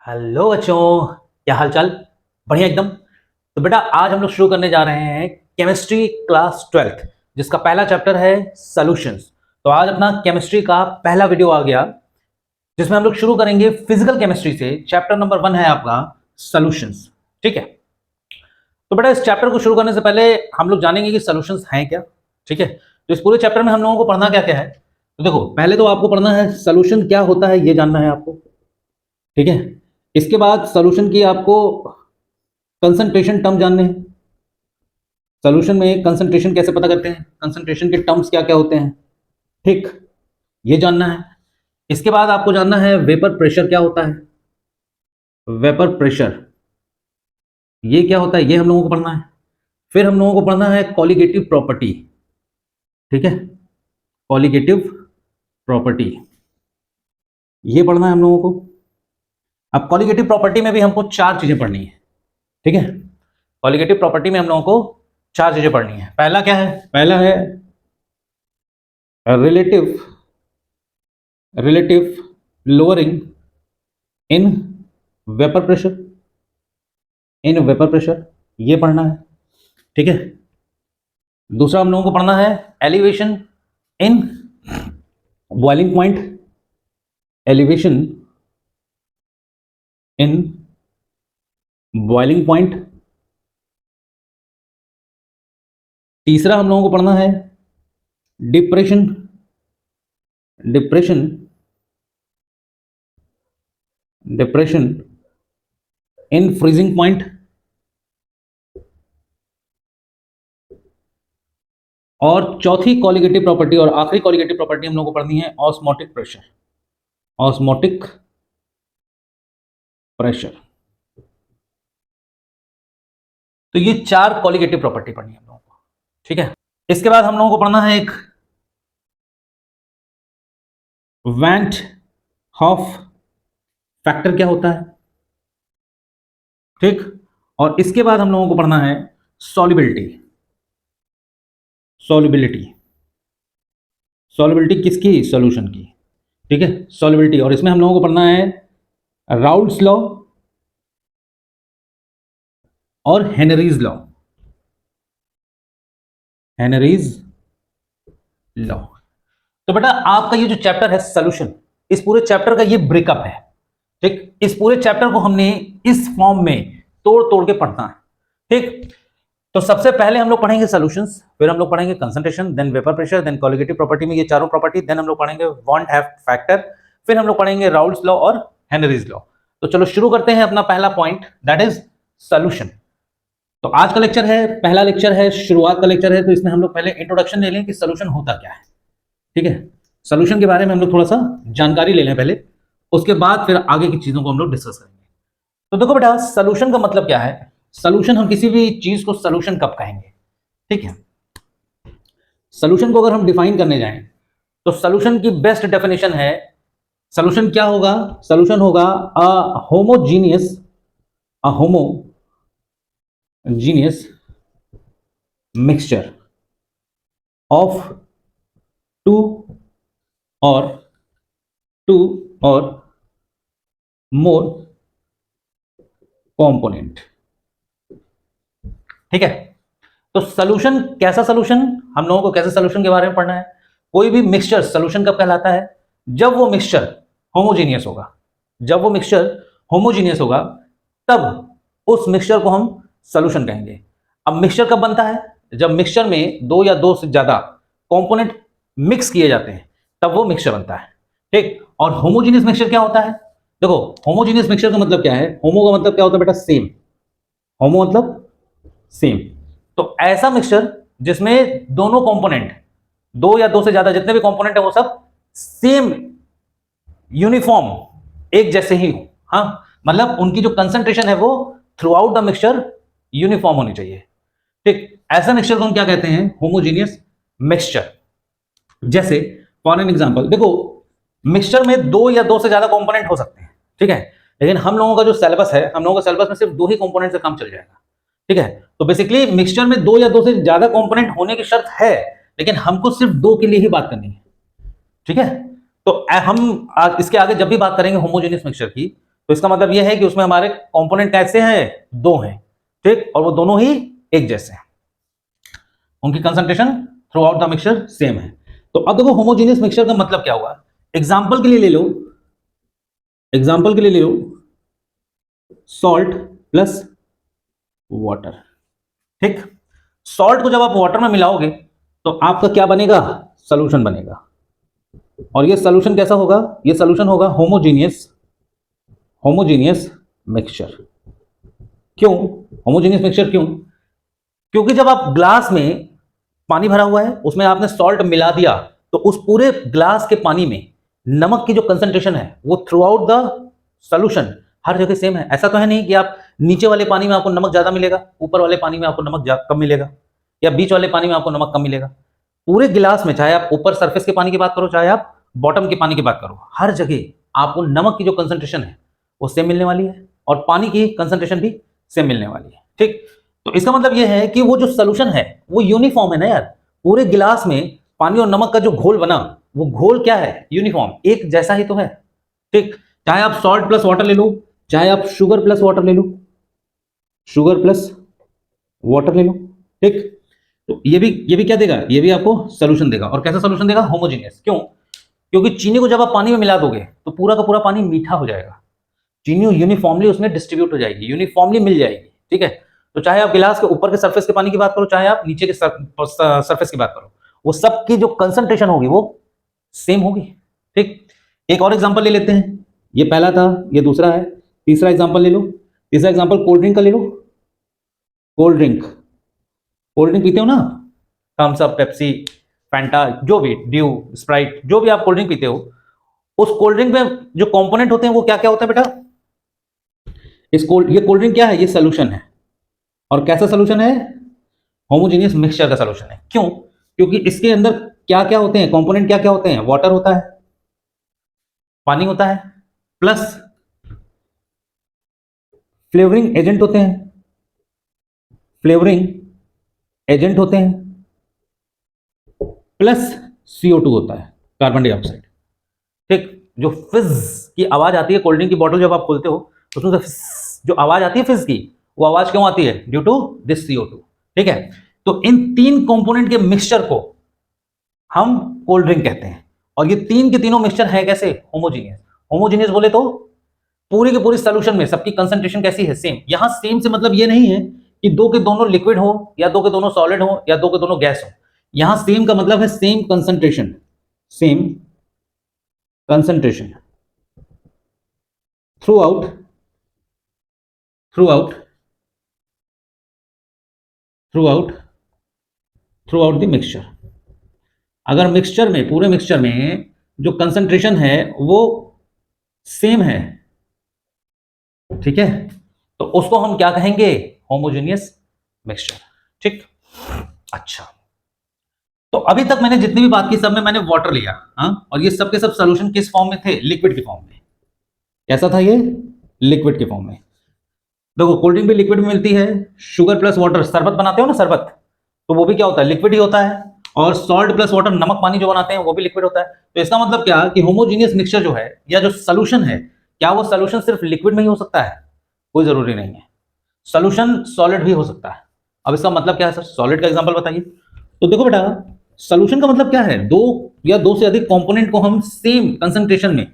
Hello बच्चों, क्या हाल चाल। बढ़िया एकदम। तो बेटा आज हम लोग शुरू करने जा रहे हैं केमिस्ट्री क्लास 12th, जिसका पहला चैप्टर है सॉल्यूशंस। तो आज अपना केमिस्ट्री का पहला वीडियो आ गया, जिसमें हम लोग शुरू करेंगे फिजिकल केमिस्ट्री से। चैप्टर नंबर 1 है आपका सॉल्यूशंस। ठीक है। तो बेटा इस चैप्टर को शुरू करने से पहले हम लोग जानेंगे कि सॉल्यूशंस हैं क्या। ठीक है। तो इस पूरे चैप्टर में हम लोगों को पढ़ना क्या क्या है। तो देखो, पहले तो आपको पढ़ना है सॉल्यूशन क्या होता है, ये जानना है आपको। ठीक है। इसके बाद सॉल्यूशन की आपको कंसंट्रेशन टर्म जानने हैं। सॉल्यूशन में कंसंट्रेशन कैसे पता करते हैं, कंसंट्रेशन के टर्म्स क्या क्या होते हैं, ठीक, ये जानना है। इसके बाद आपको जानना है वेपर प्रेशर क्या होता है। वेपर प्रेशर ये क्या होता है, ये हम लोगों को पढ़ना है। फिर हम लोगों को पढ़ना है कॉलिगेटिव प्रॉपर्टी। ठीक है, कॉलिगेटिव प्रॉपर्टी ये पढ़ना है हम लोगों को। अब कॉलिगेटिव प्रॉपर्टी में भी हमको 4 चीजें पढ़नी है। ठीक है। कॉलिगेटिव प्रॉपर्टी में हम लोगों को 4 चीजें पढ़नी है। पहला क्या है, पहला है relative lowering in vapour pressure. In vapour pressure ये पढ़ना है। ठीक है। दूसरा हम लोगों को पढ़ना है elevation in boiling point. Elevation in boiling point. तीसरा हम लोगों को पढ़ना है depression depression depression in freezing point. और चौथी कॉलिगेटिव प्रॉपर्टी और आखिरी कॉलिगेटिव प्रॉपर्टी हम लोगों को पढ़नी है ऑस्मोटिक प्रेशर। Osmotic pressure. तो ये 4 कॉलिगेटिव प्रॉपर्टी पढ़नी है हम लोगों को। ठीक है। इसके बाद हम लोगों को पढ़ना है एक वैंट हॉफ फैक्टर क्या होता है। ठीक। और इसके बाद हम लोगों को पढ़ना है सॉल्युबिलिटी। सॉल्युबिलिटी सॉल्युबिलिटी किसकी, सॉल्यूशन की। ठीक है, सॉल्युबिलिटी। और इसमें हम लोगों को पढ़ना है राउल्ट्स लॉ और हेनरीज लॉ। Henry's law. तो बेटा आपका ये जो चैप्टर है सॉल्यूशन, इस पूरे चैप्टर का ये ब्रेकअप है। ठीक, इस पूरे चैप्टर को हमने इस फॉर्म में तोड़ तोड़ के पढ़ना है। ठीक। तो सबसे पहले हम लोग पढ़ेंगे सॉल्यूशंस, फिर हम लोग पढ़ेंगे concentration, then vapour pressure, then colligative property में ये चारों प्रॉपर्टी, देन हम लोग पढ़ेंगे वॉन्ट हैव फैक्टर, फिर हम लोग पढ़ेंगे राउल्ट्स लॉ और हेनरीज लॉ। तो चलो शुरू करते हैं अपना पहला पॉइंट, दैट इज सॉल्यूशन। तो आज का लेक्चर है, पहला लेक्चर है, शुरुआत का लेक्चर है। तो इसमें हम लोग पहले इंट्रोडक्शन ले लें कि सॉल्यूशन होता क्या है। ठीक है। सॉल्यूशन के बारे में हम लोग थोड़ा सा जानकारी ले लें पहले, उसके बाद फिर आगे की चीजों को हम लोग डिस्कस करेंगे। तो देखो बेटा, सॉल्यूशन का मतलब क्या है। सॉल्यूशन, हम किसी भी चीज को सॉल्यूशन कब कहेंगे। ठीक है। सॉल्यूशन को अगर हम डिफाइन करने जाएं तो सॉल्यूशन की बेस्ट डेफिनेशन है, सॉल्यूशन क्या होगा, सॉल्यूशन होगा a homogeneous mixture of two और मोर कंपोनेंट। ठीक है। तो सॉल्यूशन, कैसा सॉल्यूशन, हम लोगों को कैसे सॉल्यूशन के बारे में पढ़ना है। कोई भी मिक्सचर सॉल्यूशन कब कहलाता है, जब वो मिक्सचर होमोजीनियस होगा। जब वो मिक्सचर होमोजीनियस होगा तब उस मिक्सचर को हम सॉल्यूशन कहेंगे। अब मिक्सचर कब बनता है, जब मिक्सचर में 2 या 2 से ज्यादा कंपोनेंट मिक्स किए जाते हैं, तब वो मिक्सचर बनता है। ठीक। और होमोजीनियस मिक्सचर क्या होता है, देखो होमोजीनियस मिक्सचर का मतलब क्या है, होमो का मतलब क्या होता है बेटा, सेम। होमो मतलब सेम। तो ऐसा मिक्सचर जिसमें दोनों कंपोनेंट, 2 या 2 से ज्यादा जितने भी कंपोनेंट है वो सब सेम, यूनिफॉर्म, एक जैसे ही हो। हाँ, मतलब उनकी जो कंसंट्रेशन है वो through out the mixture uniform होनी चाहिए। ठीक। ऐसा मिक्सचर को हम क्या कहते हैं, होमोजीनियस मिक्सचर। जैसे फॉर एन एग्जांपल, देखो मिक्सचर में 2 या 2 से ज्यादा कंपोनेंट हो सकते हैं। ठीक है। लेकिन हम लोगों का जो सिलेबस है, हम लोगों का सिलेबस में सिर्फ 2 ही कंपोनेंट से काम चल जाएगा। ठीक है। तो बेसिकली मिक्सचर में 2 या 2 से ज्यादा कंपोनेंट होने की शर्त है, लेकिन हमको सिर्फ 2 के लिए ही बात करनी है। ठीक है। तो हम इसके आगे जब भी बात करेंगे होमोजेनियस मिक्सचर की, तो इसका मतलब यह है कि उसमें हमारे कंपोनेंट कैसे हैं, दो हैं, ठीक, और वो दोनों ही एक जैसे हैं, उनकी concentration through out the mixture same है। तो अब देखो होमोजेनियस मिक्सचर का मतलब क्या हुआ। एग्जाम्पल के लिए ले लो, एग्जाम्पल के लिए ले लो सॉल्ट प्लस वाटर, ठीक। सॉल्ट को जब आप वाटर में मिलाओगे तो आपका क्या बनेगा, सॉल्यूशन बनेगा। और ये सॉल्यूशन कैसा होगा, ये सॉल्यूशन होगा होमोजेनियस, होमोजेनियस मिक्सचर। क्यों होमोजेनियस मिक्सचर, क्यों? क्योंकि जब आप ग्लास में पानी भरा हुआ है, उसमें आपने सॉल्ट मिला दिया, तो उस पूरे ग्लास के पानी में नमक की जो कंसंट्रेशन है वो थ्रू आउट द सॉल्यूशन हर जगह सेम है। ऐसा तो है नहीं कि आप नीचे वाले पानी में आपको नमक ज्यादा मिलेगा, ऊपर वाले पानी में आपको नमक कम मिलेगा, या बीच वाले पानी में आपको नमक कम मिलेगा। पूरे गिलास में, चाहे आप ऊपर सरफेस के पानी की बात करो, चाहे आप बॉटम के पानी की बात करो, हर जगह आपको नमक की जो कंसंट्रेशन है वो सेम मिलने वाली है, और पानी की कंसंट्रेशन भी सेम मिलने वाली है, ठीक। तो इसका मतलब यह है कि वो जो सॉल्यूशन है वो यूनिफॉर्म है ना यार। पूरे गिलास में पानी और नमक का जो घोल बना, वो घोल क्या है, यूनिफॉर्म, एक जैसा ही तो है, ठीक। चाहे आप सॉल्ट प्लस वाटर ले लो, चाहे आप शुगर प्लस वाटर ले लो, शुगर प्लस वाटर ले लो, ठीक। तो ये भी क्या देगा, ये भी आपको सॉल्यूशन देगा। और कैसा सॉल्यूशन देगा, होमोजेनियस। क्यों? क्योंकि चीनी को जब आप पानी में मिला दोगे तो पूरा का पूरा पानी मीठा हो जाएगा, चीनी यूनिफॉर्मली उसमें डिस्ट्रीब्यूट हो जाएगी, यूनिफॉर्मली मिल जाएगी, ठीक है। तो चाहे आप गिलास के ऊपर के सरफेस के पानी की बात करो, चाहे आप नीचे के सरफेस की बात करो, वो सब की जो कंसंट्रेशन होगी वो सेम होगी, ठीक। एक और एग्जांपल ले लेते हैं, ये पहला था, ये दूसरा है, तीसरा एग्जांपल ले लो। तीसरा एग्जांपल कोल्ड ड्रिंक का ले लो। कोल्ड ड्रिंक, कोल्ड ड्रिंक पीते हो ना, थम्स अप, पेप्सी, फैंटा, जो भी, ड्यू, स्प्राइट, जो भी आप कोल्ड ड्रिंक पीते हो, उस कोल्ड ड्रिंक में जो कंपोनेंट होते हैं वो क्या क्या होता है बेटा, ये कोल्ड ड्रिंक क्या है, ये सोल्यूशन है। और कैसा सोल्यूशन है, होमोजेनियस मिक्सचर का सोल्यूशन है। क्यों? क्योंकि इसके अंदर क्या क्या होते हैं, कंपोनेंट क्या क्या होते हैं, वाटर होता है, पानी होता है, प्लस फ्लेवरिंग एजेंट होते हैं, फ्लेवरिंग एजेंट होते हैं, प्लस CO2 होता है, कार्बन डाइऑक्साइड, ठीक। जो फिज की आवाज आती है कोल्ड ड्रिंक की बोतल जब आप खोलते हो, तो उसमें जो आवाज आती है फिज की, वो आवाज क्यों आती है, ड्यू टू दिस CO2, ठीक है। तो इन तीन कंपोनेंट के मिक्सचर को हम कोल्ड ड्रिंक कहते हैं। और ये तीन के तीनों मिक्सचर है कैसे, होमोजीनियस। होमोजीनियस बोले तो पूरी के पूरी सॉल्यूशन में सबकी कंसंट्रेशन कैसी है, सेम। यहां सेम से मतलब ये नहीं है कि दो के दोनों लिक्विड हो, या दो के दोनों सॉलिड हो, या दो के दोनों गैस हो। यहां सेम का मतलब है same concentration, same concentration through out the mixture. अगर मिक्सचर में, पूरे मिक्सचर में जो कंसंट्रेशन है वो सेम है, ठीक है, तो उसको हम क्या कहेंगे, होमोजेनियस मिक्सचर, ठीक। अच्छा, तो अभी तक मैंने जितनी भी बात की सब में मैंने वाटर लिया, हाँ, और ये सब के सब सॉल्यूशन किस फॉर्म में थे, लिक्विड के फॉर्म में। कैसा था ये, लिक्विड के फॉर्म में। देखो कोल्ड ड्रिंक भी लिक्विड में मिलती है, शुगर प्लस वाटर, शरबत बनाते हो ना शरबत, तो वो भी क्या होता है, लिक्विड ही होता है। और सॉल्ट प्लस वाटर, नमक पानी जो बनाते हैं, वो भी लिक्विड होता है। तो इसका मतलब क्या कि होमोजीनियस मिक्सचर जो है, या जो सोल्यूशन है, क्या वो सोल्यूशन सिर्फ लिक्विड में ही हो सकता है, कोई जरूरी नहीं है, सोल्यूशन सॉलिड भी हो सकता है। अब इसका मतलब क्या है सर, सॉलिड का एग्जांपल बताइए। तो देखो बेटा, सोल्यूशन का मतलब क्या है, दो या दो से अधिक कंपोनेंट को हम सेम कंसंट्रेशन में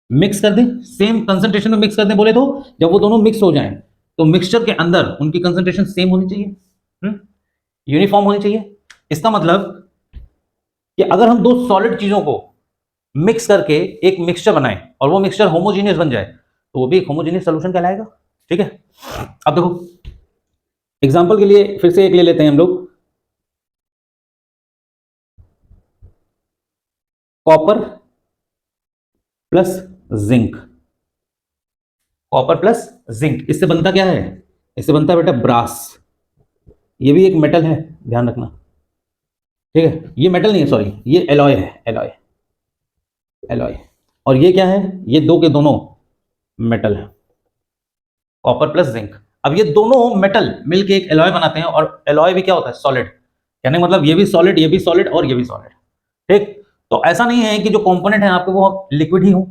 मिक्स कर दें, सेम कंसंट्रेशन में मिक्स कर दें। बोले तो जब वो दोनों मिक्स हो जाएं तो मिक्सचर के अंदर उनकी कंसंट्रेशन सेम होनी चाहिए, यूनिफॉर्म होनी चाहिए। इसका मतलब कि अगर हम दो सॉलिड चीजों को मिक्स करके एक मिक्सचर बनाएं और वो मिक्सचर होमोजीनियस बन जाए, तो वो भी एक होमोजीनियस सॉल्यूशन कहलाएगा, ठीक है। अब देखो एग्जांपल के लिए फिर से एक ले लेते हैं हम लोग, copper plus zinc. Copper plus zinc, इससे बनता क्या है, इससे बनता है बेटा ब्रास। ये भी एक मेटल है, ध्यान रखना, ठीक है। ये मेटल नहीं है, सॉरी, ये एलॉय है, एलॉय, एलॉय। और ये क्या है, ये दो के दोनों मेटल है, कॉपर प्लस जिंक। अब ये दोनों मेटल मिलके एक एलॉय बनाते हैं, और एलॉय भी क्या होता है, सॉलिड। कहने का मतलब ये भी सॉलिड, ये भी सॉलिड, और ये भी सॉलिड, ठीक। तो ऐसा नहीं है कि जो कंपोनेंट है आपके वो लिक्विड ही हो,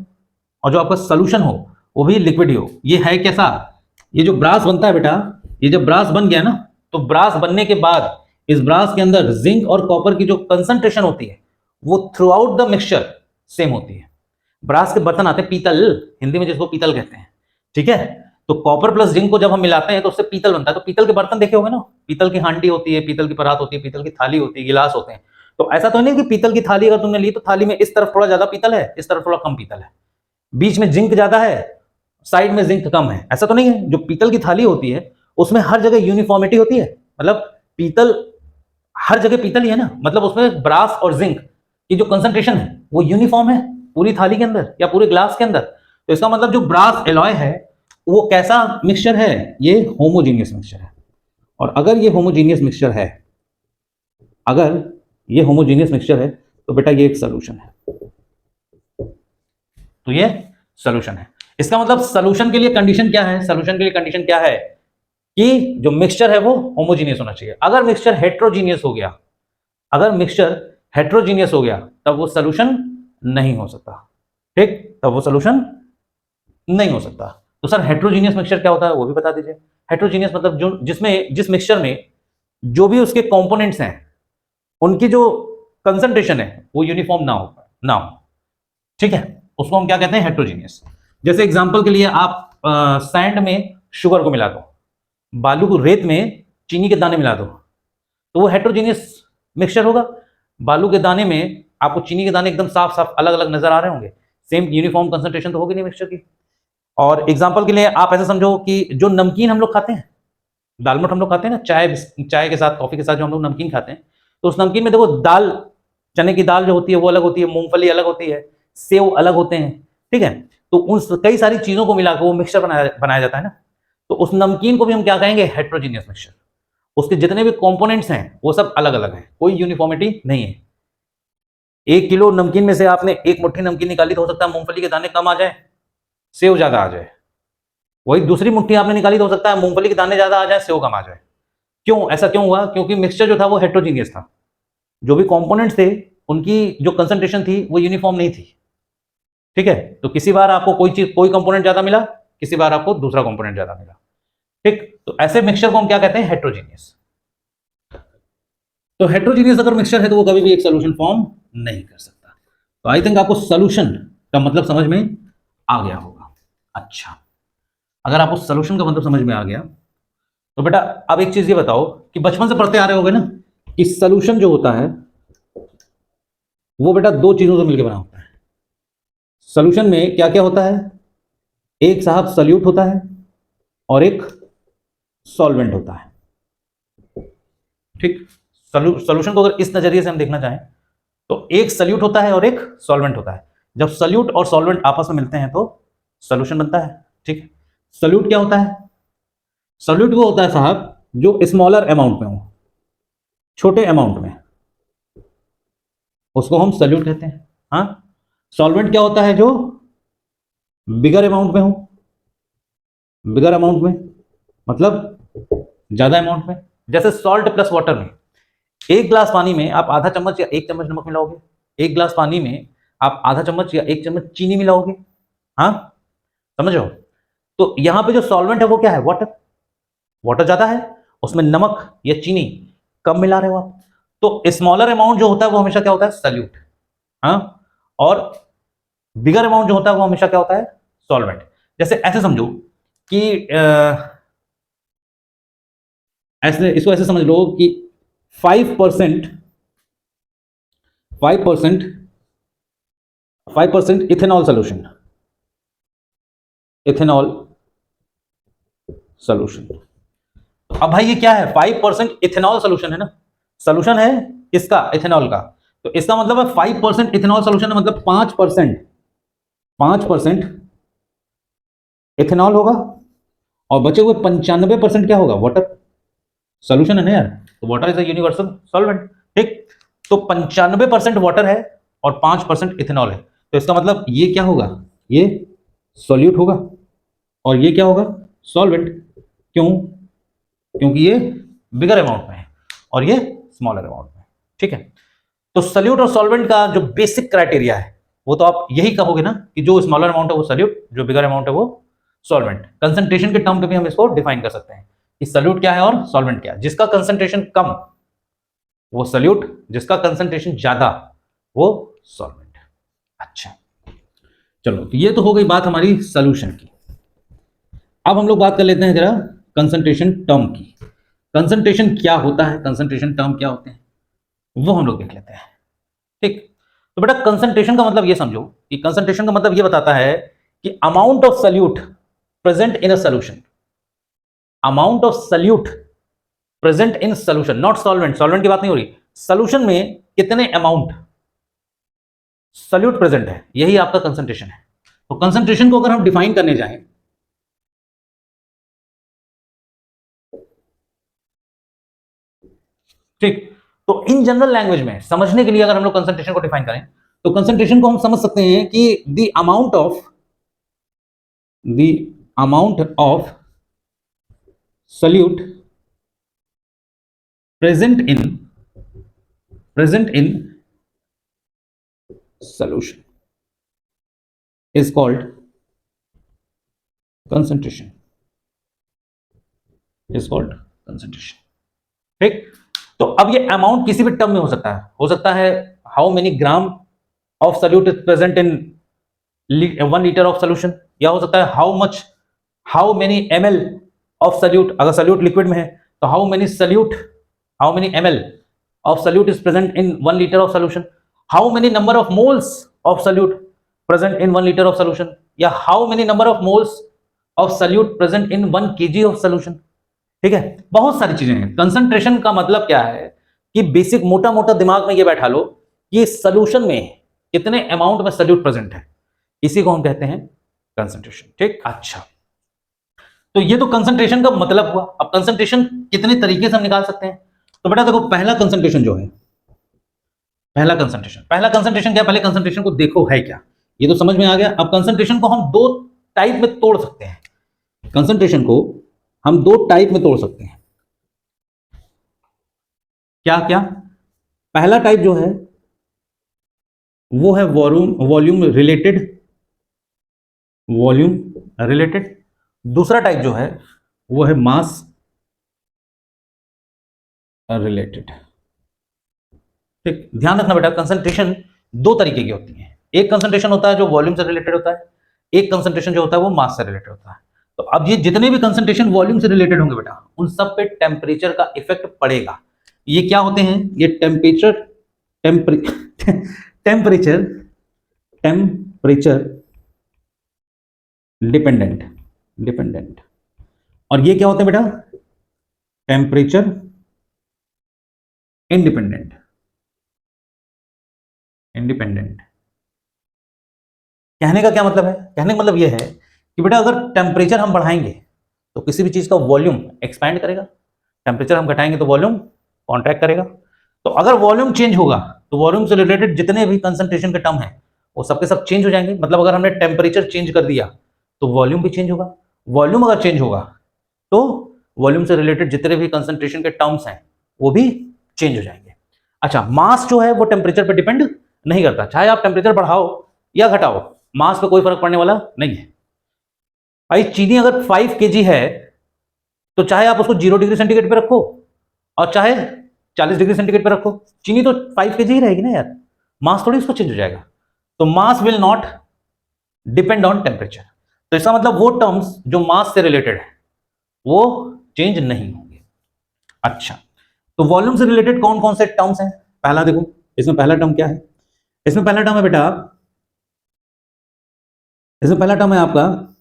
और जो आपका सोल्यूशन हो वो भी लिक्विड ही हो। ये है कैसा, ये जो ब्रास बनता है बेटा, ये जब ब्रास बन गया ना, तो ब्रास बनने के बाद इस ब्रास के अंदर जिंक और कॉपर की जो कंसंट्रेशन होती है वो through out the mixture same होती है। ब्रास के बर्तन आते हैं, पीतल, हिंदी में जिसको पीतल कहते हैं, ठीक है। तो कॉपर प्लस जिंक को जब हम मिलाते हैं तो उससे पीतल बनता है। तो पीतल के बर्तन देखे होंगे ना, पीतल की हांडी होती है, पीतल की परात होती है, पीतल की थाली होती है, गिलास होते हैं। तो ऐसा तो नहीं कि पीतल की थाली अगर तुमने ली तो थाली में इस तरफ थोड़ा ज्यादा पीतल है, इस तरफ थोड़ा कम पीतल है, बीच में जिंक ज्यादा है, साइड में जिंक कम है, ऐसा तो नहीं है। जो पीतल की थाली होती है उसमें हर जगह यूनिफॉर्मिटी होती है, मतलब पीतल हर जगह पीतल ही है ना, मतलब उसमें ब्रास और जिंक की जो कंसंट्रेशन है वो यूनिफॉर्म है पूरी थाली के अंदर या पूरे ग्लास के अंदर। तो इसका मतलब जो ब्रास एलॉय है वो कैसा मिक्सचर है, ये होमोजीनियस मिक्सचर है। और अगर ये होमोजीनियस मिक्सचर है, अगर ये होमोजीनियस मिक्सचर है तो बेटा ये एक सॉल्यूशन है। तो ये सॉल्यूशन है। इसका मतलब सॉल्यूशन के लिए कंडीशन क्या है, सॉल्यूशन के लिए कंडीशन क्या है कि जो मिक्सचर है वो होमोजीनियस होना चाहिए। अगर मिक्सचर हेट्रोजीनियस हो गया, अगर मिक्सचर हेट्रोजीनियस हो गया तब वो सॉल्यूशन नहीं हो सकता, ठीक, तब वो सॉल्यूशन नहीं हो सकता। तो सर हेट्रोजीनियस मिक्सचर क्या होता है वो भी बता दीजिए। हेट्रोजीनियस मतलब जो जिस मिक्सचर में जो भी उसके कंपोनेंट्स हैं उनकी जो कंसंट्रेशन है वो यूनिफॉर्म ना हो, ठीक है, उसको हम क्या कहते हैं, हेट्रोजीनियस। जैसे एग्जांपल के लिए आप सैंड में शुगर को मिला दो, बालू को रेत में चीनी के दाने मिला दो, तो वो हेट्रोजीनियस मिक्सचर होगा। बालू के दाने में आपको चीनी के दाने एकदम साफ साफ अलग अलग नजर आ रहे होंगे, सेम यूनिफॉर्म कंसंट्रेशन तो होगी नहीं मिक्सचर की। और एग्जांपल के लिए आप ऐसा समझो कि जो नमकीन हम लोग खाते हैं, दालमोट हम लोग खाते हैं ना, चाय के साथ, कॉफी के साथ जो हम लोग नमकीन खाते हैं, तो उस नमकीन में देखो दाल, चने की दाल जो होती है वो अलग होती है, मूंगफली अलग होती है, सेव अलग होते हैं, ठीक है। तो उन कई सारी चीजों को मिलाकर वो मिक्सचर बनाया जाता है ना। तो उस नमकीन को भी हम क्या कहेंगे, हेट्रोजीनियस मिक्सचर। उसके जितने भी कंपोनेंट्स हैं वो सब अलग अलग हैं, कोई यूनिफॉर्मिटी नहीं है। 1 किलो नमकीन में से आपने एक मुट्ठी नमकीन निकाली तो हो सकता है मूंगफली के दाने कम आ जाए, सेव ज्यादा आ जाए। वही दूसरी मुट्ठी आपने निकाली तो हो सकता है मूंगफली के दाने ज्यादा आ जाए, सेव कम आ जाए। क्यों, ऐसा क्यों हुआ? क्योंकि मिक्सचर जो था वो हेट्रोजीनियस था, जो भी कंपोनेंट्स थे उनकी जो कंसंट्रेशन थी वो यूनिफॉर्म नहीं थी, ठीक है। तो किसी बार आपको कोई कंपोनेंट ज्यादा मिला, किसी बार आपको दूसरा कंपोनेंट ज्यादा मिला, ठीक। तो ऐसे मिक्सचर को हम क्या कहते हैं, हेट्रोजीनियस। तो हेट्रोजीनियस अगर मिक्सचर है तो वो कभी भी एक सोल्यूशन फॉर्म नहीं कर सकता। तो आई थिंक आपको सोल्यूशन का मतलब समझ में आ गया होगा। अच्छा, अगर आपको सोल्यूशन का मतलब समझ में आ गया तो बेटा अब एक चीज ये बताओ कि बचपन से पढ़ते आ रहे होगे ना कि सोल्यूशन जो होता है वो बेटा दो चीजों से मिलकर बना होता है। सोल्यूशन में क्या क्या होता है, एक साहब सल्यूट होता है और एक सॉल्वेंट होता है, ठीक। सोल्यूशन को अगर इस नजरिए से हम देखना चाहें तो एक सल्यूट होता है और एक सॉल्वेंट होता है। जब सल्यूट और सॉल्वेंट आपस में मिलते हैं तो सोल्यूशन बनता है, ठीक। सल्यूट क्या होता है, सल्यूट वो होता है साहब जो स्मॉलर अमाउंट में हो, छोटे अमाउंट में, उसको हम सल्यूट कहते हैं। हाँ, सॉल्वेंट क्या होता है, जो बिगर अमाउंट में हो, बिगर अमाउंट में मतलब ज्यादा अमाउंट में। जैसे सॉल्ट प्लस वाटर में, एक ग्लास पानी में आप आधा चम्मच या 1 चम्मच नमक मिलाओगे, एक ग्लास पानी में आप आधा चम्मच या 1 चम्मच चीनी मिलाओगे, हाँ, समझ रहे हो। तो यहां पे जो सॉल्वेंट है वो क्या है, वाटर, वाटर ज्यादा है, उसमें नमक या चीनी कम मिला रहे हो आप। तो स्मॉलर अमाउंट जो होता है वो हमेशा क्या होता है, सल्यूट, हाँ, और बिगर अमाउंट जो होता है वो हमेशा क्या होता है, सॉल्वेंट। जैसे ऐसे समझो कि ऐसे इसको ऐसे समझ लो कि 5% 5% 5% इथेनॉल सोल्यूशन, इथेनॉल सोल्यूशन। अब भाई ये क्या है, 5% इथेनॉल सोल्यूशन है ना, सोल्यूशन है इसका, इथेनॉल का। तो इसका मतलब है 5% इथेनॉल सोल्यूशन है, मतलब 5% इथेनॉल होगा और बचे हुए 95% क्या होगा, वाटर। सोल्यूशन है ना यार, तो water is a universal solvent, ठीक। तो 95% वाटर है और 5% इथेनॉल है, तो इसका मतलब ये क्या होगा, ये सॉल्यूट होगा और ये क्या होगा, सॉल्वेंट। क्यों, क्योंकि ये बिगर अमाउंट में है और ये स्मॉलर अमाउंट में, ठीक है। तो सॉल्यूट और सॉल्वेंट का जो बेसिक क्राइटेरिया है वो तो आप यही कहोगे ना कि जो स्मॉलर अमाउंट है वो सल्यूट, जो बिगर अमाउंट है वो सॉल्वेंट। कंसंट्रेशन के टर्म पे भी हम इसको डिफाइन कर सकते हैं कि सल्यूट क्या है और सॉल्वेंट क्या है। जिसका कंसंट्रेशन कम वो सल्यूट, जिसका कंसंट्रेशन ज्यादा वो सॉल्वेंट। अच्छा चलो, तो ये तो हो गई बात हमारी सॉल्यूशन की। अब हम लोग बात कर लेते हैं जरा कंसंट्रेशन टर्म की। कंसंट्रेशन क्या होता है, कंसंट्रेशन टर्म क्या होते हैं, वो हम लोग देख लेते हैं। ठीक, तो बेटा कंसंट्रेशन का मतलब ये समझो कि कंसंट्रेशन का मतलब ये बताता है कि amount of solute present in a solution, amount of solute present in solution, not solvent, solvent की बात नहीं हो रही, सॉल्यूशन में कितने अमाउंट सल्यूट प्रेजेंट है, यही आपका कंसंट्रेशन है। तो कंसंट्रेशन को अगर हम डिफाइन करने जाएं, ठीक, तो इन जनरल लैंग्वेज में समझने के लिए अगर हम लोग कंसंट्रेशन को डिफाइन करें तो कंसंट्रेशन को हम समझ सकते हैं कि the amount of solute present in solution is called concentration, is called concentration। ठीक, तो अब ये अमाउंट किसी भी टर्म में हो सकता है how many gram of solute is present in 1 litre of solution, या हो सकता है how many ml of solute, अगर सल्यूट लिक्विड में है तो how many ml of solute is present in 1 litre of solution, how many number of moles of solute present in 1 litre of solution, या how many number of moles of solute present in 1 kg of solution. ठीक है, बहुत सारी चीजें हैं। Concentration का मतलब क्या है कि बेसिक मोटा मोटा दिमाग में ये बैठा लो कि सोल्यूशन में कितने अमाउंट में सल्यूट प्रेजेंट है, इसी को हम कहते हैं कंसंट्रेशन। ठीक, अच्छा, तो ये तो कंसंट्रेशन का मतलब हुआ। अब कंसंट्रेशन कितने तरीके से हम निकाल सकते हैं, तो बेटा देखो पहला कंसंट्रेशन जो है, पहला कंसंट्रेशन क्या, पहले कंसंट्रेशन को देखो है क्या, ये तो समझ में आ गया। अब कंसंट्रेशन को हम दो टाइप में तोड़ सकते हैं, कंसंट्रेशन को हम दो टाइप में तोड़ सकते हैं। क्या क्या, पहला टाइप जो है वो है वॉल्यूम रिलेटेड, दूसरा टाइप जो है वो है मास रिलेटेड। ठीक, ध्यान रखना बेटा कंसंट्रेशन दो तरीके की होती है, एक कंसंट्रेशन होता है जो वॉल्यूम से रिलेटेड होता है, एक कंसंट्रेशन जो होता है वो मास से रिलेटेड होता है। तो अब ये जितने भी कंसंट्रेशन वॉल्यूम से रिलेटेड होंगे बेटा उन सब पे टेम्परेचर का इफेक्ट पड़ेगा। ये क्या होते हैं, ये टेम्परेचर डिपेंडेंट, और ये क्या होते हैं बेटा, टेम्परेचर इंडिपेंडेंट। कहने का क्या मतलब है, कहने का मतलब यह है कि बेटा अगर टेम्परेचर हम बढ़ाएंगे तो किसी भी चीज का वॉल्यूम एक्सपैंड करेगा, टेम्परेचर हम घटाएंगे तो वॉल्यूम कॉन्ट्रैक्ट करेगा। तो अगर वॉल्यूम चेंज होगा तो वॉल्यूम से रिलेटेड जितने भी कंसंट्रेशन के टर्म है वो सबके सब चेंज हो जाएंगे। मतलब अगर हमने टेम्परेचर चेंज कर दिया तो वॉल्यूम भी चेंज होगा, वॉल्यूम अगर चेंज होगा तो वॉल्यूम से रिलेटेड जितने भी कंसंट्रेशन के टर्म्स हैं वो भी चेंज हो जाएंगे। अच्छा, मास जो है वो टेम्परेचर पर डिपेंड नहीं करता, चाहे आप टेम्परेचर बढ़ाओ या घटाओ मास पे कोई फर्क पड़ने वाला नहीं है। भाई चीनी अगर 5 kg है तो चाहे आप उसको 0 डिग्री सेंटीग्रेड पे रखो और चाहे 40 डिग्री सेंटीग्रेड पे रखो, चीनी तो 5 kg ही रहेगी ना यार, मास थोड़ी उसको चेंज हो जाएगा। तो mass will not depend on temperature. तो इसका मतलब वो टर्म्स जो मास से रिलेटेड है वो चेंज नहीं होंगे। अच्छा, तो वॉल्यूम से रिलेटेड कौन कौन से टर्म्स हैं, पहला देखो इसमें पहला टर्म क्या है, इसमें पहला टर्म है बेटा, इसमें पहला टर्म है आपका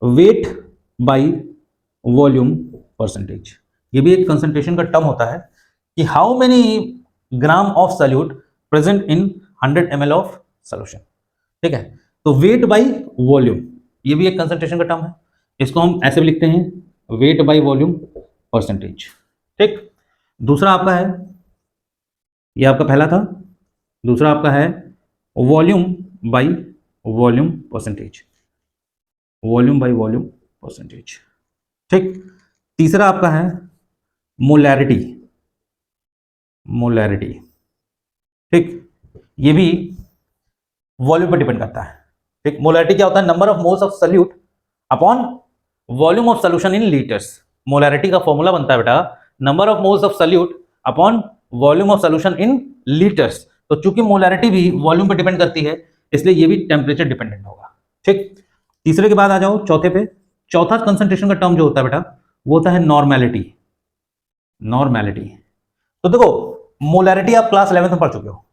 वेट बाय वॉल्यूम परसेंटेज। ये भी एक कंसंट्रेशन का टर्म होता है कि how many gram of solute present in 100 ml of solution. ठीक है, तो वेट बाय वॉल्यूम ये भी एक कंसंट्रेशन का टर्म है, इसको हम ऐसे भी लिखते हैं वेट बाय वॉल्यूम परसेंटेज। ठीक, दूसरा आपका है, ये आपका पहला था, दूसरा आपका है volume by volume percentage, volume by volume percentage. ठीक, तीसरा आपका है मोलैरिटी, ठीक, ये भी वॉल्यूम पर डिपेंड करता है। ठीक, मोलैरिटी क्या होता है? Number of moles of solute upon volume of solution in litres. Molarity का फॉर्मूला बनता है बेटा number of moles of solute upon volume of solution in litres. तो चूंकि मोलैरिटी भी वॉल्यूम पर डिपेंड करती है, इसलिए ये भी टेम्परेचर डिपेंडेंट होगा। ठीक, तीसरे के बाद आ जाओ चौथे पे। चौथा कंसंट्रेशन का टर्म जो होता है बेटा वो होता है नॉर्मेलिटी। नॉर्मेलिटी, तो देखो मोलैरिटी आप क्लास 11th में पढ़ चुके हो,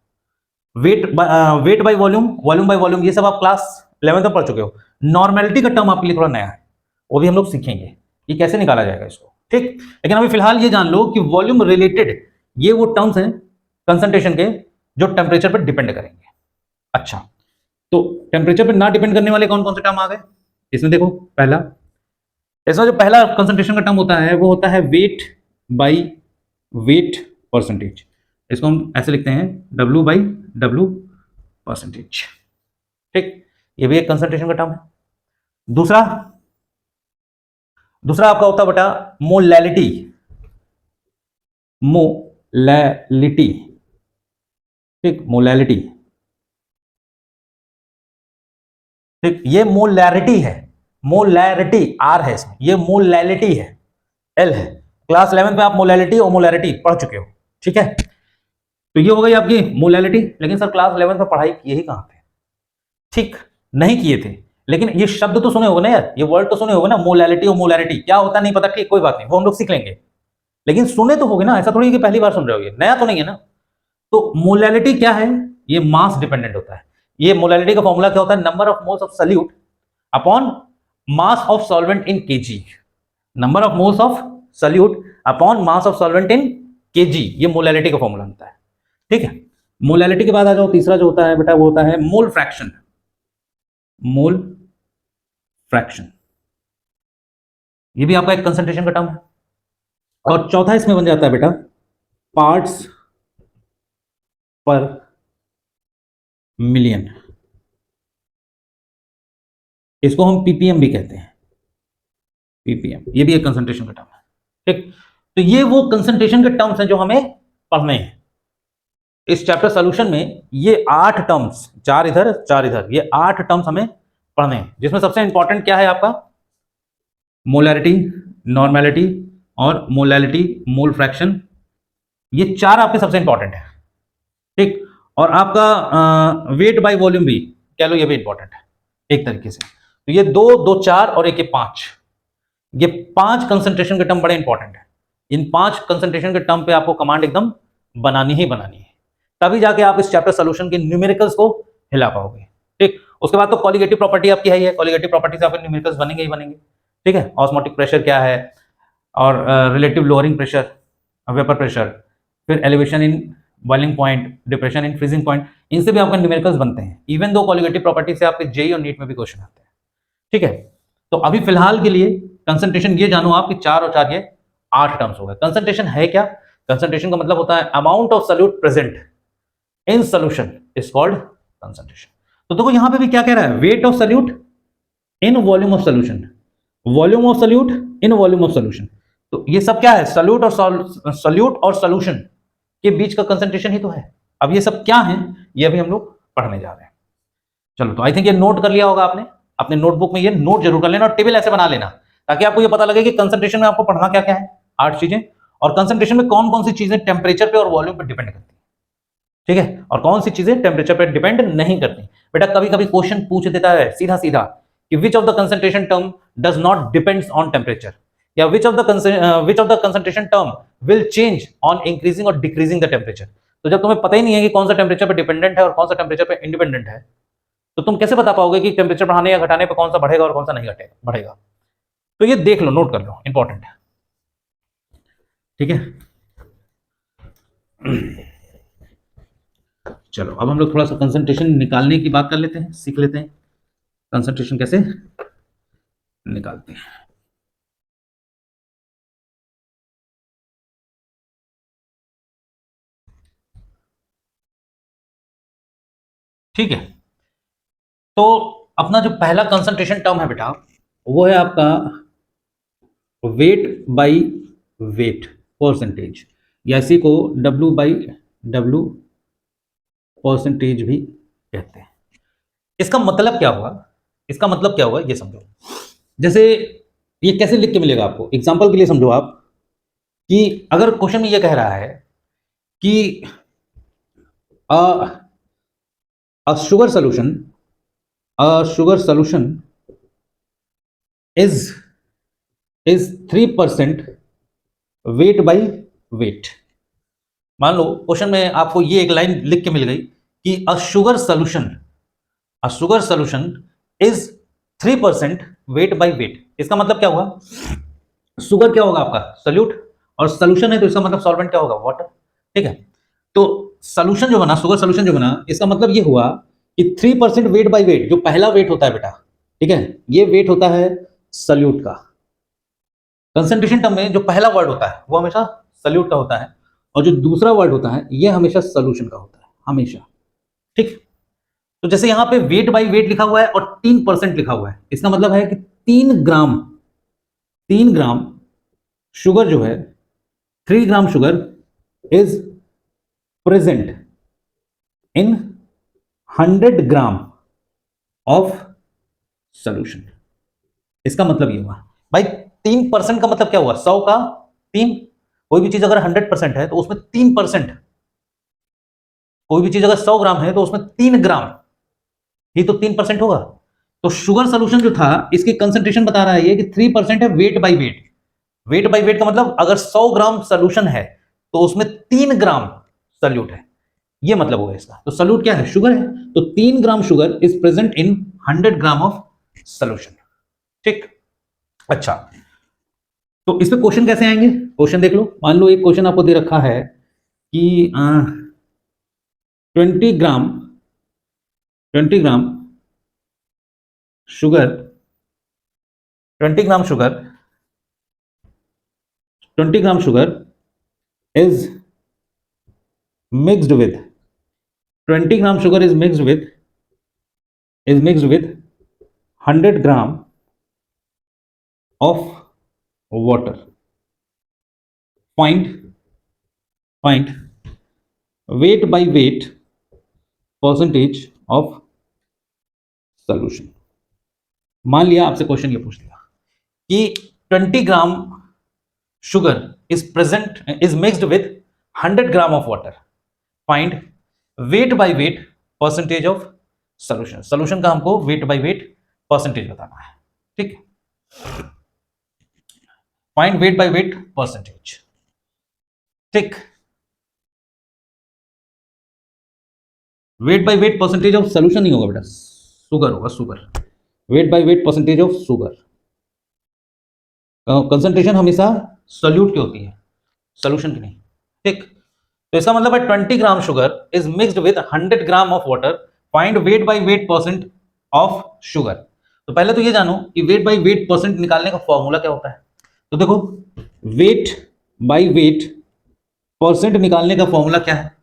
weight by volume, volume by volume, ये सब आप क्लास 11th में पढ़ चुके हो। नॉर्मेलिटी का टर्म आपके लिए थोड़ा नया है, वो भी हम लोग सीखेंगे ये कैसे निकाला जाएगा इसको। ठीक, लेकिन अभी फिलहाल ये जान लो कि वॉल्यूम रिलेटेड ये वो टर्म्स हैं कंसंट्रेशन के जो टेम्परेचर पर डिपेंड करेंगे। अच्छा, तो टेम्परेचर पर ना डिपेंड करने वाले कौन कौन से टर्म आ गए इसमें? देखो पहला, इसमें जो पहला कंसंट्रेशन का टर्म होता है वो होता है वेट बाई वेट परसेंटेज। इसको हम ऐसे लिखते हैं W बाई W परसेंटेज। ठीक, ये भी एक कंसंट्रेशन का टर्म है। दूसरा आपका होता है बेटा मोलैलिटी। मोलैलिटी, ठीक, मोलैलिटी। ठीक, ये मोलैरिटी है, मोलैरिटी आर है इसमें, ये मोलैलिटी है, एल है। क्लास 11 में आप मोलैलिटी और मोलैरिटी पढ़ चुके हो। ठीक है, तो ये हो गई आपकी मोलैलिटी। लेकिन सर क्लास 11 में पढ़ाई किए ही कहां थे? ठीक, नहीं किए थे, लेकिन ये शब्द तो सुने होगे ना यार, ये वर्ड तो सुने होगे ना, मोलैलिटी और मोलैरिटी क्या होता नहीं पता, ठीक कोई बात नहीं, वो हम लोग सीख लेंगे। लेकिन सुने तो होगे ना, ऐसा थोड़ी कि पहली बार सुन रहे हो, ये नया तो नहीं है ना। तो मोलैलिटी क्या है? ये मास डिपेंडेंट होता है। ये मोलैलिटी का फॉर्मूला क्या होता है? Number of moles of solute upon mass of solvent in KG. Number of moles of solute upon mass of solvent in KG, ये मोलैलिटी का फॉर्मूला होता है। ठीक है, मोलैलिटी के बाद आ जाओ, तीसरा जो होता है बेटा वो होता है मोल फ्रैक्शन। मोल फ्रैक्शन, ये भी आपका एक कंसंट्रेशन का टर्म है। और चौथा इसमें बन जाता है बेटा पार्ट्स पर मिलियन। इसको हम पीपीएम भी कहते हैं, पीपीएम, ये भी एक कंसंट्रेशन का टर्म है। ठीक, तो ये वो कंसंट्रेशन के टर्म्स हैं जो हमें पढ़ने हैं इस चैप्टर सॉल्यूशन में। ये 8 टर्म्स, 4 इधर 4 इधर, ये 8 टर्म्स हमें पढ़ने हैं, जिसमें सबसे इंपॉर्टेंट क्या है आपका? मोलैरिटी, नॉर्मेलिटी और मोलैलिटी, मोल फ्रैक्शन, ये 4 आपके सबसे इंपॉर्टेंट है। ठीक, और आपका वेट बाय वॉल्यूम भी कह लो, ये भी इंपॉर्टेंट है एक तरीके से। तो ये 2, 2, 4 और एक ये 5, ये 5 कंसंट्रेशन के टर्म बड़े इंपॉर्टेंट है। इन 5 कंसंट्रेशन के टर्म पे आपको कमांड एकदम बनानी ही बनानी है, तभी जाके आप इस चैप्टर सॉल्यूशन के न्यूमेरिकल्स को हिला पाओगे। ठीक, उसके बाद तो कॉलिगेटिव प्रॉपर्टी आपकी है, कॉलिगेटिव प्रॉपर्टी से आपके न्यूमेरिकल्स बनेंगे ही बनेंगे। ठीक है, ऑस्मोटिक प्रेशर क्या है, और relative lowering pressure, vapour pressure, फिर elevation in boiling point, depression in freezing point, इनसे भी आपके न्यूमेरिकल्स बनते हैं। इवन दो कॉलिगेटिव प्रॉपर्टी से आपके जेईई और नीट में भी क्वेश्चन आते हैं। ठीक है, तो अभी फिलहाल के लिए कंसंट्रेशन ये जानो आप कि 4 और 4 ये 8 टर्म्स हो गए। कंसंट्रेशन है क्या? कंसंट्रेशन का मतलब होता है amount of solute present in solution is called concentration. तो देखो यहां पे भी क्या कह रहा है? Weight of solute in volume of solution, volume of solute in volume of solution. तो ये सब क्या है? सॉल्यूट और सॉल्यूशन के बीच का कंसंट्रेशन ही तो है। अब ये सब क्या है ये अभी हम लोग पढ़ने जा रहे हैं। चलो, तो आई थिंक ये नोट कर लिया होगा आपने, अपने नोटबुक में ये नोट जरूर कर लेना और टेबल ऐसे बना लेना, ताकि आपको ये पता लगे कि कंसंट्रेशन में आपको पढ़ना क्या क्या है, 8 चीजें, और कंसंट्रेशन में कौन कौन सी चीजें टेम्परेचर पे और वॉल्यूम पे डिपेंड करती है। ठीक है, और कौन सी चीजें टेम्परेचर पे डिपेंड नहीं करती। बेटा कभी कभी क्वेश्चन पूछ देता है सीधा सीधा कि which of the concentration term does not depends on temperature, या which of the concentration term will change on increasing और डिक्रीजिंग द टेम्परेचर। तो जब तुम्हें पता ही नहीं है कि कौन सा टेम्परेचर पे डिपेंडेंट है और कौन सा टेम्परेचर पे इंडिपेंडेंट है, तो तुम कैसे बता पाओगे कि टेम्परेचर बढ़ाने या घटाने पे कौन सा बढ़ेगा और कौन सा नहीं घटेगा बढ़ेगा? तो ये देख लो, नोट कर लो, इंपॉर्टेंट है। ठीक है, चलो अब हम लोग थोड़ा सा कंसंट्रेशन निकालने की बात कर लेते हैं, सीख लेते हैं कंसंट्रेशन कैसे निकालते हैं। ठीक है, तो अपना जो पहला कंसंट्रेशन टर्म है बेटा वो है आपका वेट बाई वेट परसेंटेज, या इसी को W बाई W परसेंटेज भी कहते हैं। इसका मतलब क्या हुआ, इसका मतलब क्या हुआ ये समझो। जैसे ये कैसे लिख के मिलेगा आपको, एग्जांपल के लिए समझो आप, कि अगर क्वेश्चन में ये कह रहा है कि a sugar solution, a sugar solution is 3% weight by weight. मान लो क्वेश्चन में आपको ये एक लाइन लिख के मिल गई कि a sugar solution, a sugar solution is 3% weight by weight. इसका मतलब क्या हुआ, शुगर क्या होगा आपका सॉल्यूट, और सॉल्यूशन है तो इसका मतलब सॉल्वेंट क्या होगा वाटर। ठीक है, तो सॉल्यूशन जो बना, शुगर सॉल्यूशन जो बना, इसका मतलब ये हुआ कि 3% वेट बाई वेट, जो पहला वेट होता है बेटा, ठीक है, ये वेट होता है सॉल्यूट का। कंसंट्रेशन टर्म में जो पहला वर्ड होता है वो हमेशा सॉल्यूट का होता है, और जो दूसरा वर्ड होता है ये हमेशा सॉल्यूशन का होता है, हमेशा। ठीक, तो जैसे यहां पे वेट बाई वेट लिखा हुआ है और 3% लिखा हुआ है, इसका मतलब है कि 3 ग्राम, 3 ग्राम शुगर जो है, 3 ग्राम sugar is present in 100 gram of solution. इसका मतलब ये हुआ भाई, 3% का मतलब क्या हुआ, 100 का 3। कोई भी चीज अगर 100% है तो उसमें 3%, कोई भी चीज अगर 100 ग्राम है तो उसमें 3 ग्राम ही तो 3% होगा। तो शुगर सोल्यूशन जो था, इसकी कंसेंट्रेशन बता रहा है ये कि 3% है wait by wait. Wait by wait का मतलब अगर 100 ग्राम सोल्यूशन है तो उसमें 3 ग्राम सल्यूट है, ये मतलब होगा इसका। तो सल्यूट क्या है, शुगर है, तो 3 ग्राम sugar is present in 100 gram of solution. ठीक, अच्छा, तो इस पे क्वेश्चन कैसे आएंगे, क्वेश्चन देख लो। मान लो एक क्वेश्चन आपको दे रखा है कि 20 ग्राम, 20 gram sugar, 20 gram sugar, 20 gram sugar is mixed with 20 gram sugar is mixed with 100 gram of water. Find weight by weight percentage of solution. मान लिया आपसे क्वेश्चन ये पूछ लिया कि 20 gram sugar is mixed with 100 gram of water, find weight by weight percentage of solution. Solution का हमको weight by weight percentage बताना है। ठीक, find weight by weight percentage. ठीक, weight by weight percentage of solution नहीं होगा बेटा, sugar होगा, sugar. Weight by weight percentage of sugar. Concentration हमेशा सोल्यूट की होती है, सोल्यूशन की नहीं। ठीक, तो इसका मतलब है 20 gram sugar is mixed with 100 gram of water, find weight by weight percent of sugar. तो पहले तो ये जानो कि वेट बाय वेट परसेंट निकालने का फॉर्मूला क्या होता है। तो देखो, वेट बाय वेट परसेंट निकालने का फॉर्मूला क्या है,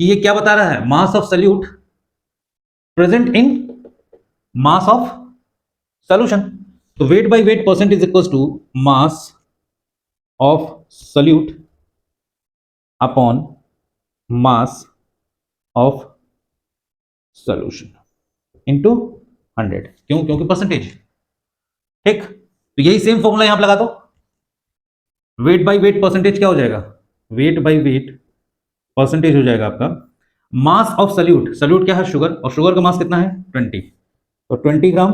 कि ये क्या बता रहा है, mass of solute present in mass of solution. तो weight by weight percent is equal to mass of solute upon mass of solution into 100। क्यों, क्योंकि परसेंटेज। ठीक, तो यही सेम फॉर्मूला यहां पर लगा दो। वेट बाय वेट परसेंटेज क्या हो जाएगा, वेट बाय वेट परसेंटेज हो जाएगा आपका मास ऑफ सोल्यूट। सोल्यूट क्या है, शुगर, और शुगर का मास कितना है 20, तो 20 ग्राम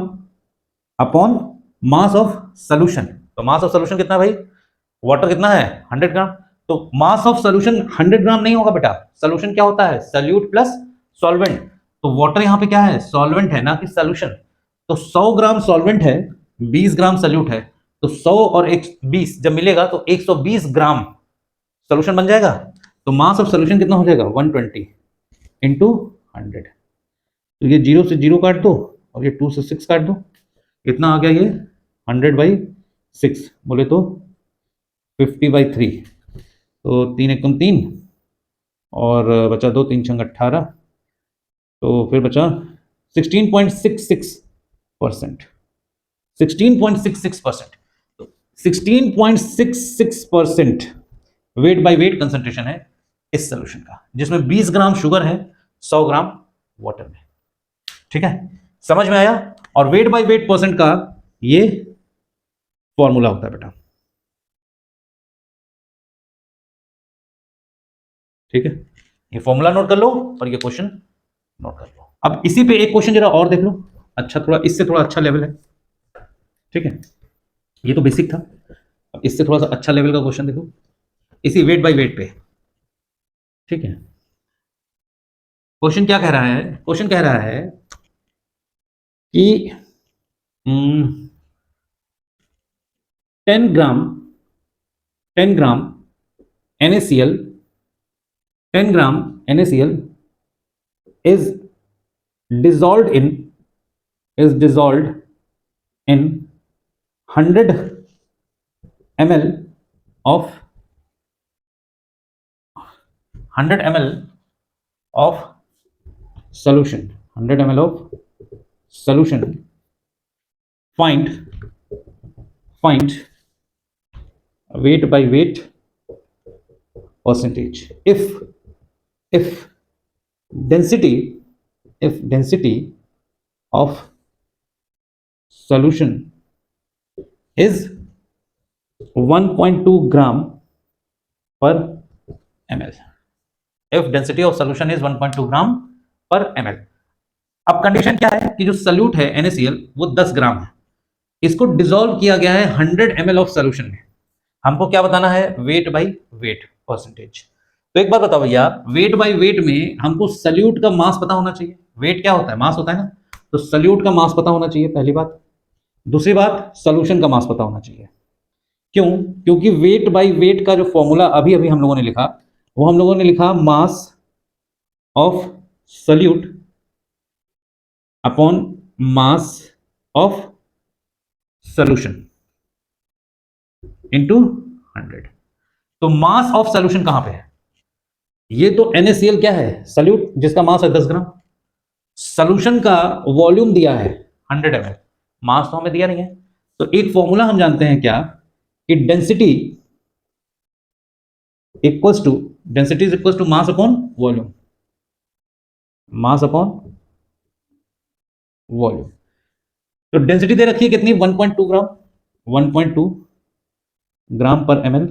अपॉन मास ऑफ सोल्यूशन। तो मास ऑफ सोल्यूशन कितना है भाई, वाटर कितना है 100 ग्राम। तो मास ऑफ सोल्यूशन 100 ग्राम नहीं होगा बेटा, सोल्यूशन क्या होता है, सोल्यूट प्लस सॉल्वेंट। तो वाटर यहां पे क्या है, सॉल्वेंट है ना कि सोल्यूशन। तो 100 ग्राम सॉल्वेंट है, 20 ग्राम सोल्यूट है, तो 100 और 20 जब मिलेगा तो 120 ग्राम सोल्यूशन बन जाएगा। तो मास ऑफ सोल्यूशन कितना हो जाएगा 120 इंटू 100। तो ये 0 से 0 काट दो और ये 2 से 6 काट दो, कितना आ गया ये 100/6, बोले तो 50/3। तो 3 एकम 3 और बचा 2 3 छंग 18, तो फिर बचा 16.66%, 16.66%। तो 16.66% वेट बाय वेट कंसंट्रेशन है इस सोल्यूशन का, जिसमें 20 ग्राम शुगर है 100 ग्राम वाटर में। ठीक है, समझ में आया? और वेट बाय वेट परसेंट का ये फॉर्मूला होता है बेटा, ठीक है? ये फॉर्मूला नोट कर लो और ये क्वेश्चन नोट कर लो। अब इसी पे एक क्वेश्चन जरा और देख लो, अच्छा थोड़ा इससे थोड़ा अच्छा लेवल है, ठीक है? ये तो बेसिक था, अब इससे थोड़ा सा अच्छा लेवल का क्वेश्चन देखो, इसी वेट बाय वेट पे, ठीक है? क्वेश्चन क्या कह रहा है? क्वेश्चन कह रहा है कि 10 ग्राम 10 ग्राम NaCl 10 gram NaCl is dissolved in 100 ml of 100 ml of solution. 100 ml of solution. Find weight by weight percentage. If density of solution is 1.2 gram per ml. If density of solution is 1.2 ग्राम पर ml. अब condition क्या है कि जो salute है NaCl वो 10 ग्राम है, इसको डिसॉल्व किया गया है 100 ml ऑफ सॉल्यूशन में। हमको क्या बताना है? Wait by weight percentage. तो एक बात बताओ भैया, वेट बाय वेट में हमको सल्यूट का मास पता होना चाहिए। वेट क्या होता है? मास होता है ना, तो सल्यूट का मास पता होना चाहिए, पहली बात। दूसरी बात, सॉल्यूशन का मास पता होना चाहिए। क्यों? क्योंकि वेट बाय वेट का जो फॉर्मूला अभी अभी हम लोगों ने लिखा, वो हम लोगों ने लिखा mass of solute upon mass of solution into 100। तो मास ऑफ सॉल्यूशन कहां पे है? ये तो NaCl क्या है? सल्यूट, जिसका मास है 10 ग्राम। सॉल्यूशन का वॉल्यूम दिया है 100 ml, मास तो हमें दिया नहीं है। तो एक फॉर्मूला हम जानते हैं क्या, कि density is equals to mass upon volume, mass upon volume. तो डेंसिटी दे रखी है कितनी? 1.2 ग्राम, 1.2 ग्राम पर ml।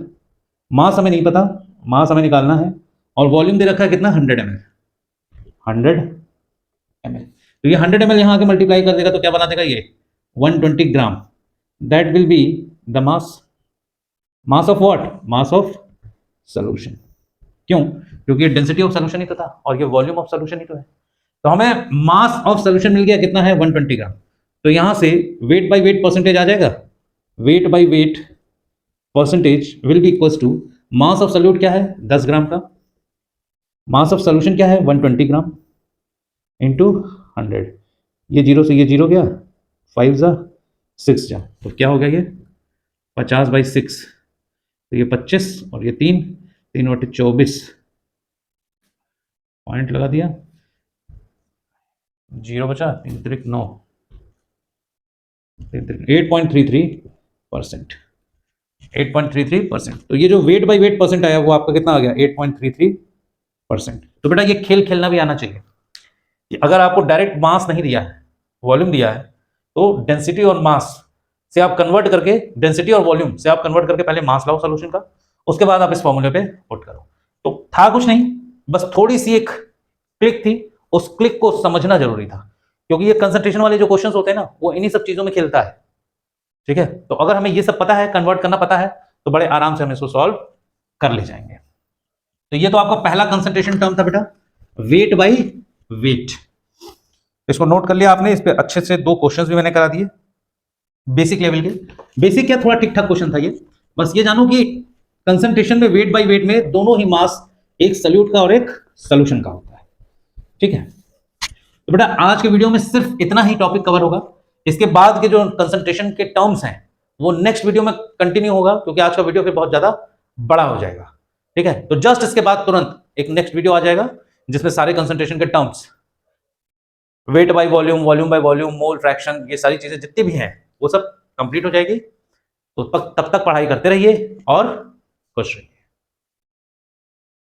मास हमें नहीं पता, मास हमें निकालना है। और वॉल्यूम दे रखा है कितना? 100 ml, 100 ml। तो ये 100 ml यहां आके मल्टीप्लाई कर देगा तो क्या बना देगा? ये 120 gram. That will be the mass of what? Mass of solution. क्यों? क्योंकि ये डेंसिटी ऑफ सॉल्यूशन ही तो था और ये वॉल्यूम ऑफ सॉल्यूशन ही तो है। तो हमें मास ऑफ सॉल्यूशन मिल गया, कितना है? 120 ग्राम। तो यहां से वेट बाय वेट परसेंटेज आ जाएगा। Weight by weight percentage will be equals to mass of solute क्या है? 10 ग्राम का, मास ऑफ सॉल्यूशन क्या है? 120 ग्राम इंटू 100। ये जीरो से ये जीरो गया, 5 जा 6 जा, तो क्या हो गया? ये 50/6, तो ये 25 और ये 3/24 पॉइंट लगा दिया, जीरो बचा, 3 9, 8.33%। 8.33%। तो ये जो वेट बाय वेट परसेंट आया वो आपका कितना आ गया? 8.33%। तो बेटा ये खेल खेलना भी आना चाहिए कि अगर आपको डायरेक्ट मास नहीं दिया है, वॉल्यूम दिया है, तो डेंसिटी और मास से आप कन्वर्ट करके, डेंसिटी और वॉल्यूम से आप कन्वर्ट करके पहले मास लाओ सॉल्यूशन का, उसके बाद आप इस फॉर्मूले पे पुट करो। तो था कुछ नहीं, बस थोड़ी सी एक क्लिक थी, उस क्लिक को समझना जरूरी था, क्योंकि ये कंसंट्रेशन वाले जो क्वेश्चंस होते हैं ना, वो इन्हीं सब चीजों में खेलता है, ठीक है? तो अगर हमें ये सब पता है, कन्वर्ट करना पता है, तो बड़े आराम से हम इसको सॉल्व कर ले जाएंगे। तो ये तो आपका पहला कंसंट्रेशन टर्म था बेटा, वेट बाय वेट। इसको नोट कर लिया आपने, इस पे अच्छे से 2 क्वेश्चंस भी मैंने करा दिए बेसिक लेवल के। बेसिक क्या, थोड़ा ठीक ठाक क्वेश्चन था ये, बस ये जानो कि कंसंट्रेशन में वेट बाय वेट में दोनों ही मास, एक सल्यूट का और एक सॉल्यूशन का होता है, ठीक है? तो बेटा आज के वीडियो में सिर्फ इतना ही टॉपिक कवर होगा। इसके बाद के जो कंसंट्रेशन के टर्म्स हैं वो नेक्स्ट वीडियो में कंटिन्यू होगा, क्योंकि आज का वीडियो फिर बहुत ज्यादा बड़ा हो जाएगा, ठीक है? तो जस्ट इसके बाद तुरंत एक नेक्स्ट वीडियो आ जाएगा जिसमें सारे कंसंट्रेशन के terms, weight by volume, volume by volume, mole fraction, ये सारी चीजें जितनी भी हैं वो सब कंप्लीट हो जाएगी। तो तब तक पढ़ाई करते रहिए और खुश रहिए।